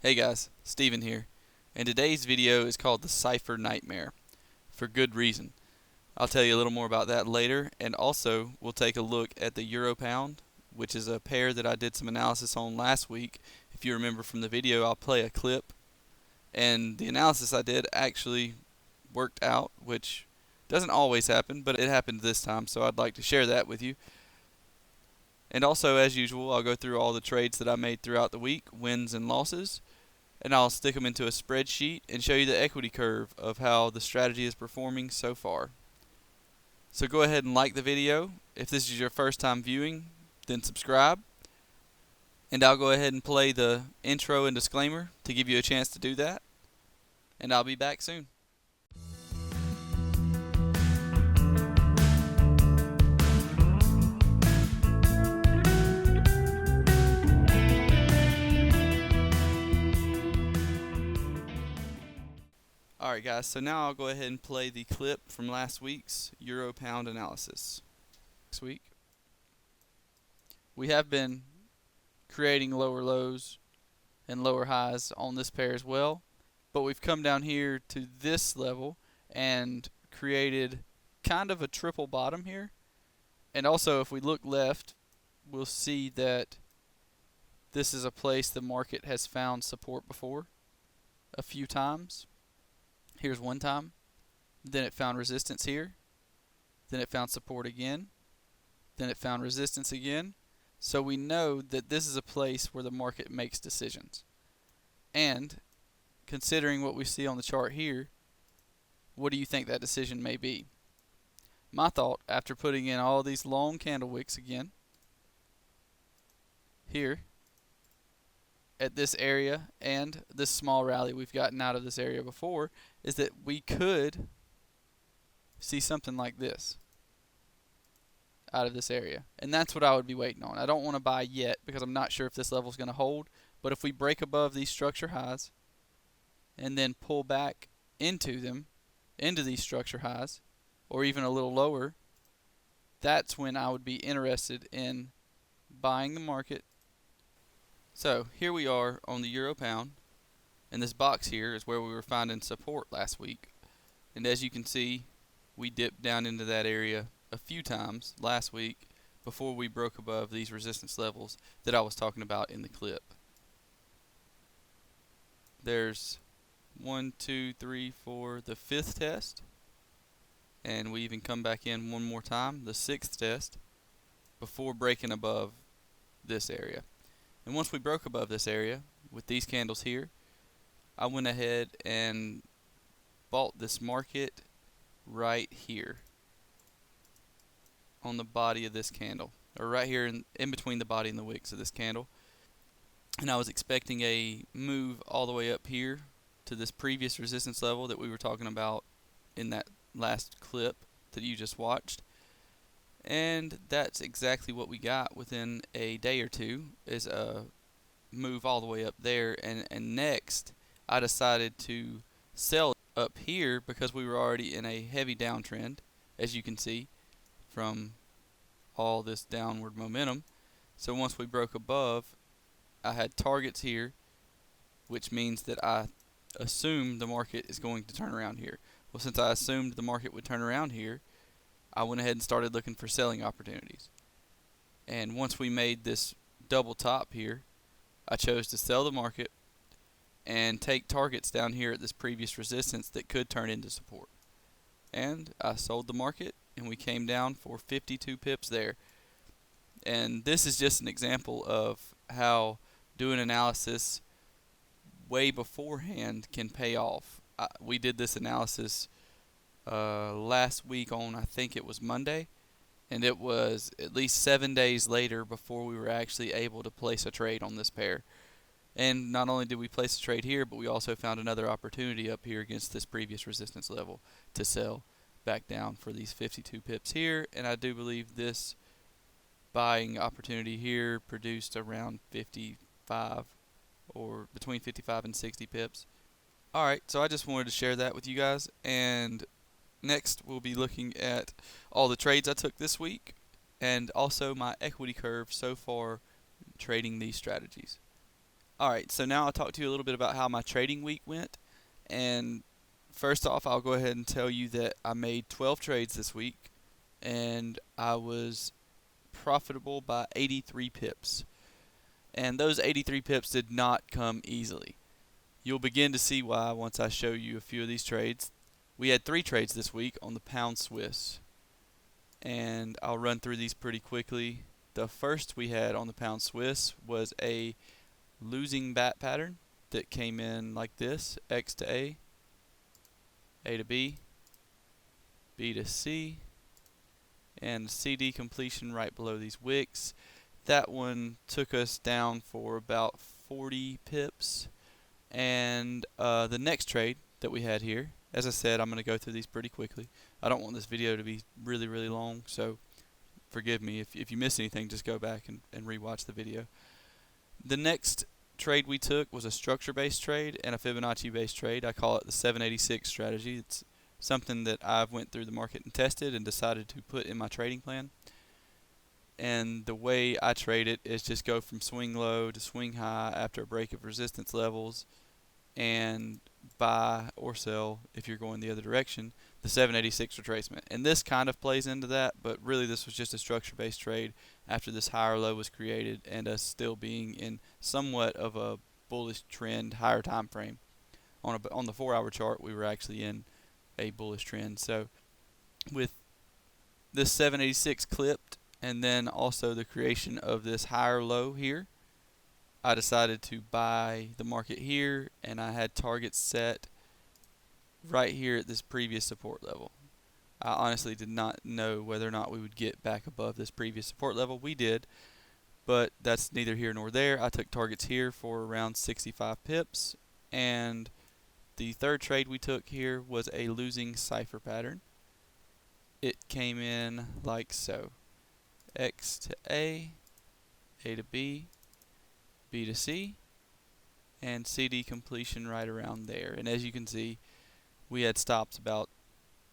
Hey guys, Steven here, and today's video is called the Cypher Nightmare, for good reason. I'll tell you a little more about that later, and also we'll take a look at the Euro Pound, which is a pair that I did some analysis on last week. If you remember from the video, I'll play a clip, and the analysis I did actually worked out, which doesn't always happen, but it happened this time, so I'd like to share that with you. And also, as usual, I'll go through all the trades that I made throughout the week, wins and losses, and I'll stick them into a spreadsheet and show you the equity curve of how the strategy is performing so far. So go ahead and like the video. If this is your first time viewing, then subscribe. And I'll go ahead and play the intro and disclaimer to give you a chance to do that. And I'll be back soon. Alright guys, so now I'll go ahead and play the clip from last week's Euro Pound analysis. Next week, we have been creating lower lows and lower highs on this pair as well, but we've come down here to this level and created kind of a triple bottom here. And also, if we look left, we'll see that this is a place the market has found support before a few times. Here's one time, then it found resistance here, then it found support again, then it found resistance again. So we know that this is a place where the market makes decisions. And considering what we see on the chart here, what do you think that decision may be? My thought, after putting in all these long candle wicks again, here, at this area and this small rally we've gotten out of this area before, is that we could see something like this out of this area. And that's what I would be waiting on. I don't want to buy yet because I'm not sure if this level is going to hold, but if we break above these structure highs and then pull back into them, into these structure highs, or even a little lower, that's when I would be interested in buying the market. So here we are on the Euro Pound, and this box here is where we were finding support last week. And as you can see, we dipped down into that area a few times last week before we broke above these resistance levels that I was talking about in the clip. There's 1, 2, 3, 4, the fifth test, and we even come back in one more time, the sixth test, before breaking above this area. And once we broke above this area with these candles here, I went ahead and bought this market right here on the body of this candle, or right here in between the body and the wicks of this candle. And I was expecting a move all the way up here to this previous resistance level that we were talking about in that last clip that you just watched. And that's exactly what we got within a day or two, is a move all the way up there. And next, I decided to sell up here because we were already in a heavy downtrend, as you can see from all this downward momentum. So once we broke above, I had targets here, which means that I assumed the market is going to turn around here. Well, since I assumed the market would turn around here, I went ahead and started looking for selling opportunities. And once we made this double top here, I chose to sell the market and take targets down here at this previous resistance that could turn into support. And I sold the market, and we came down for 52 pips there. And this is just an example of how doing analysis way beforehand can pay off. We did this analysis last week on, I think it was Monday, and it was at least 7 days later before we were actually able to place a trade on this pair. And not only did we place a trade here, but we also found another opportunity up here against this previous resistance level to sell back down for these 52 pips here. And I do believe this buying opportunity here produced around 55, or between 55 and 60 pips. Alright, so I just wanted to share that with you guys, and next we'll be looking at all the trades I took this week and also my equity curve so far trading these strategies. Alright, so now I'll talk to you a little bit about how my trading week went. And first off, I'll go ahead and tell you that I made 12 trades this week, and I was profitable by 83 pips. And those 83 pips did not come easily. You'll begin to see why once I show you a few of these trades. We had 3 trades this week on the pound Swiss, and I'll run through these pretty quickly. The first we had on the pound Swiss was a losing bat pattern that came in like this: X to A to B, B to C, and CD completion right below these wicks. That one took us down for about 40 pips. And the next trade that we had here, as I said, I'm going to go through these pretty quickly. I don't want this video to be really, really long, so forgive me. If you miss anything, just go back and rewatch the video. The next trade we took was a structure-based trade and a Fibonacci-based trade. I call it the 786 strategy. It's something that I've went through the market and tested and decided to put in my trading plan. And the way I trade it is just go from swing low to swing high after a break of resistance levels, and buy or sell, if you're going the other direction, the 786 retracement. And this kind of plays into that, but really this was just a structure-based trade after this higher low was created and us still being in somewhat of a bullish trend, higher time frame. On the 4-hour chart, we were actually in a bullish trend. So with this 786 clipped, and then also the creation of this higher low here, I decided to buy the market here, and I had targets set right here at this previous support level. I honestly did not know whether or not we would get back above this previous support level. We did, but that's neither here nor there. I took targets here for around 65 pips, and the third trade we took here was a losing Cypher pattern. It came in like so: X to A to B, B to C, and CD completion right around there. And as you can see, we had stops about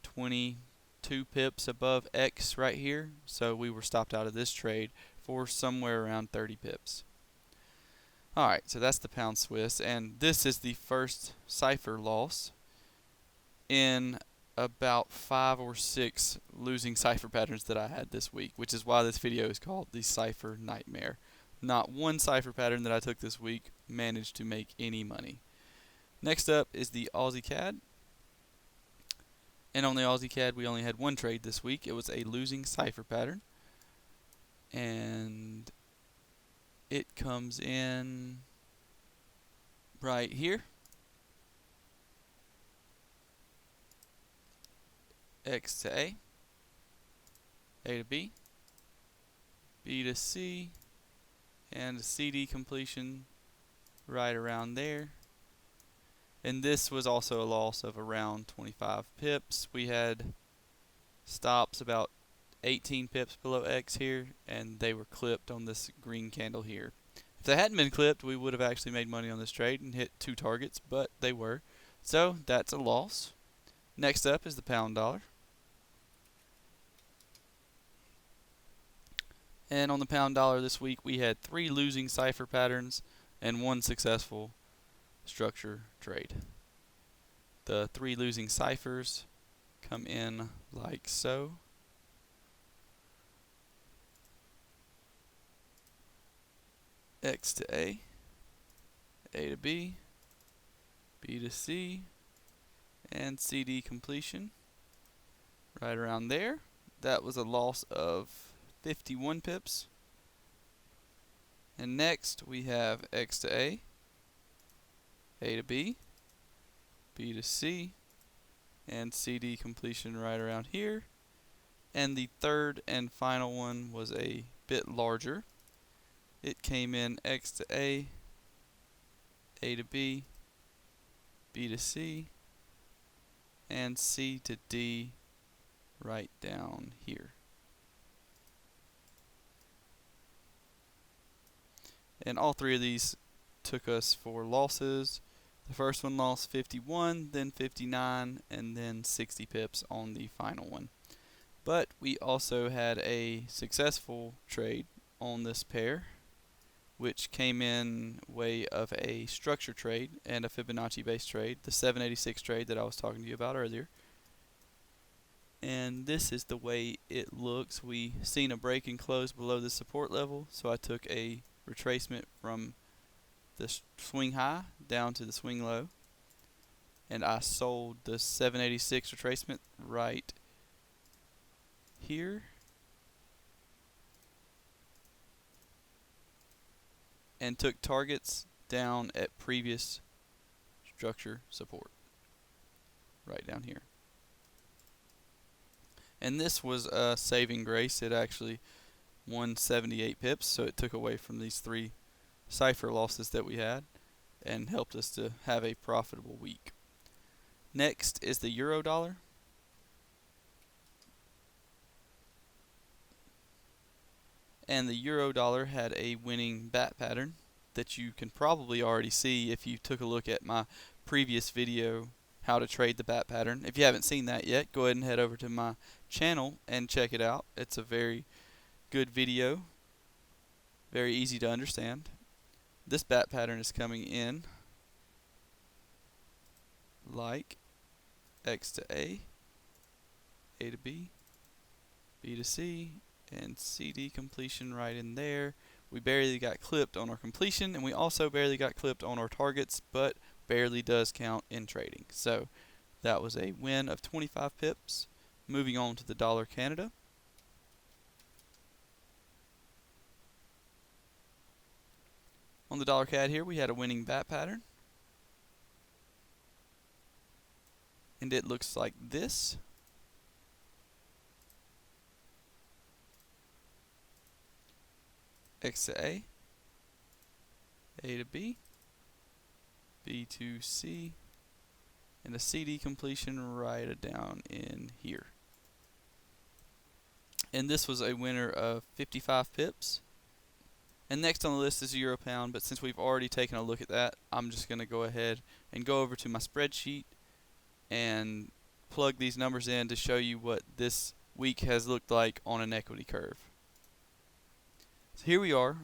22 pips above X right here, so we were stopped out of this trade for somewhere around 30 pips. Alright, so that's the pound Swiss, and this is the first Cypher loss in about 5 or 6 losing Cypher patterns that I had this week, which is why this video is called the Cypher Nightmare. Not one Cypher pattern that I took this week managed to make any money. Next up is the Aussie Cad. And on the Aussie Cad, we only had one trade this week. It was a losing Cypher pattern. And it comes in right here. X to A to B, B to C, and a CD completion right around there. And this was also a loss of around 25 pips. We had stops about 18 pips below X here, and they were clipped on this green candle here. If they hadn't been clipped, we would have actually made money on this trade and hit 2 targets, but they were. So that's a loss. Next up is the pound dollar. And on the pound dollar this week, we had 3 losing Cypher patterns and 1 successful structure trade. The 3 losing Cyphers come in like so. X to A to B, B to C, and CD completion right around there. That was a loss of 51 pips. And next we have X to A to B, B to C, and CD completion right around here. And the third and final one was a bit larger. It came in X to A to B, B to C, and C to D right down here. And all 3 of these took us for losses. The first one lost 51, then 59, and then 60 pips on the final one. But we also had a successful trade on this pair. which came in way of a structure trade and a Fibonacci based trade, the 786 trade that I was talking to you about earlier. And this is the way it looks. We seen a break and close below the support level, so I took a retracement from the swing high down to the swing low, and I sold the 786 retracement right here and took targets down at previous structure support right down here. And this was a saving grace. It actually won 78 pips, so it took away from these 3 Cypher losses that we had and helped us to have a profitable week. Next is the euro dollar. And the euro dollar had a winning bat pattern that you can probably already see if you took a look at my previous video, how to trade the bat pattern. If you haven't seen that yet, go ahead and head over to my channel and check it out. It's a very good video, very easy to understand. This bat pattern is coming in like X to A to B, B to C, and CD completion right in there. We barely got clipped on our completion, and we also barely got clipped on our targets, but barely does count in trading. So that was a win of 25 pips. Moving on to the dollar Canada. On the dollar CAD here, we had a winning bat pattern, and it looks like this. X to A to B, B to C, and a CD completion right down in here. And this was a winner of 55 pips. And next on the list is Euro Pound, but since we've already taken a look at that, I'm just going to go ahead and go over to my spreadsheet and plug these numbers in to show you what this week has looked like on an equity curve. So here we are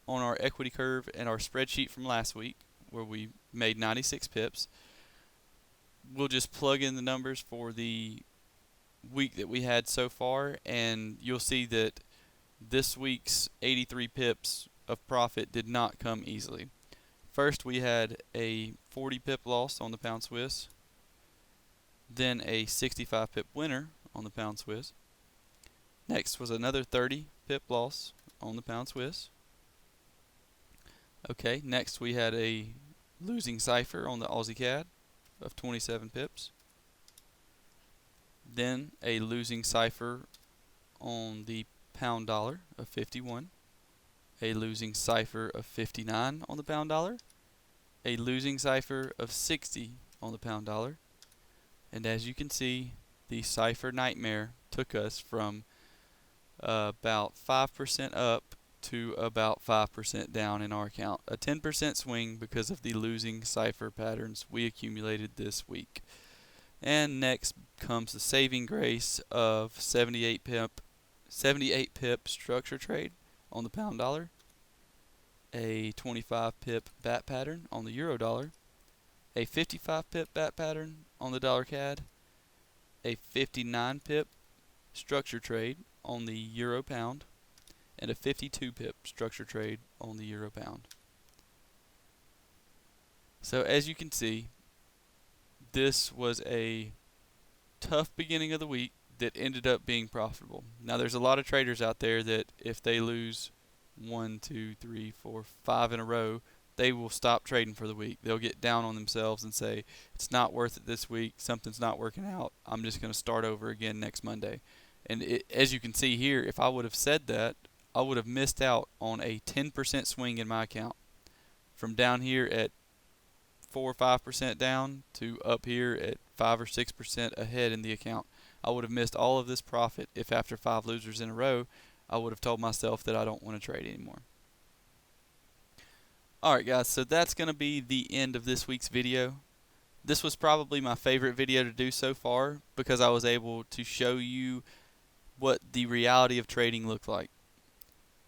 on our equity curve and our spreadsheet from last week where we made 96 pips. We'll just plug in the numbers for the week that we had so far, and you'll see that this week's 83 pips of profit did not come easily. First we had a 40 pip loss on the pound Swiss, then a 65 pip winner on the pound Swiss. Next was another 30 pip loss on the pound Swiss. Okay, next we had a losing Cypher on the Aussie Cad of 27 pips. Then a losing Cypher on the pound dollar of 51. A losing Cypher of 59 on the pound dollar. A losing Cypher of 60 on the pound dollar. And as you can see, the Cypher Nightmare took us from about 5% up to about 5% down in our account. A 10% swing because of the losing Cypher patterns we accumulated this week. And next comes the saving grace of 78 pip structure trade on the pound dollar, a 25 pip bat pattern on the euro dollar, a 55 pip bat pattern on the dollar CAD, a 59 pip structure trade on the euro pound, and a 52 pip structure trade on the euro pound. So as you can see, this was a tough beginning of the week that ended up being profitable. Now there's a lot of traders out there that if they lose 1, 2, 3, 4, 5 in a row, they will stop trading for the week. They'll get down on themselves and say, it's not worth it this week, something's not working out, I'm just going to start over again next Monday. And as you can see here, if I would have said that, I would have missed out on a 10% swing in my account. From down here at 4 or 5% down to up here at 5 or 6% ahead in the account. I would have missed all of this profit if after 5 losers in a row, I would have told myself that I don't want to trade anymore. Alright guys, so that's going to be the end of this week's video. This was probably my favorite video to do so far because I was able to show you what the reality of trading looked like.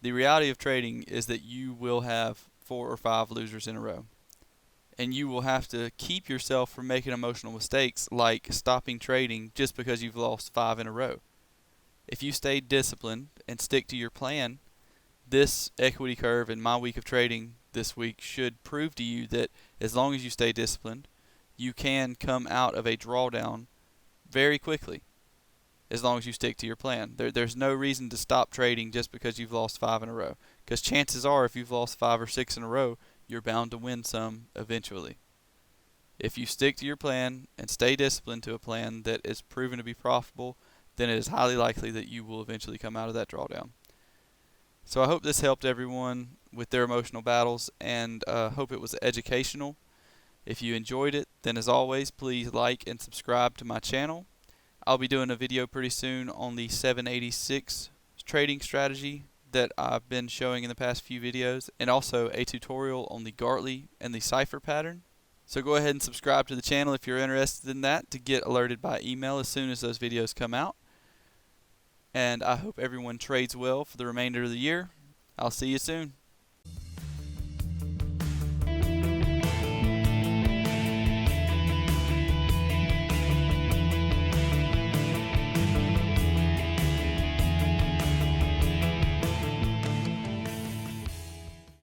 The reality of trading is that you will have 4 or 5 losers in a row. And you will have to keep yourself from making emotional mistakes like stopping trading just because you've lost 5 in a row. If you stay disciplined and stick to your plan, this equity curve in my week of trading this week should prove to you that as long as you stay disciplined, you can come out of a drawdown very quickly as long as you stick to your plan. There's no reason to stop trading just because you've lost 5 in a row, because chances are if you've lost 5 or 6 in a row, you're bound to win some eventually. If you stick to your plan and stay disciplined to a plan that is proven to be profitable, then it is highly likely that you will eventually come out of that drawdown. So I hope this helped everyone with their emotional battles, and hope it was educational. If you enjoyed it, then as always, please like and subscribe to my channel. I'll be doing a video pretty soon on the 786 trading strategy that I've been showing in the past few videos, and also a tutorial on the Gartley and the Cypher pattern. So go ahead and subscribe to the channel if you're interested in that to get alerted by email as soon as those videos come out. And I hope everyone trades well for the remainder of the year. I'll see you soon.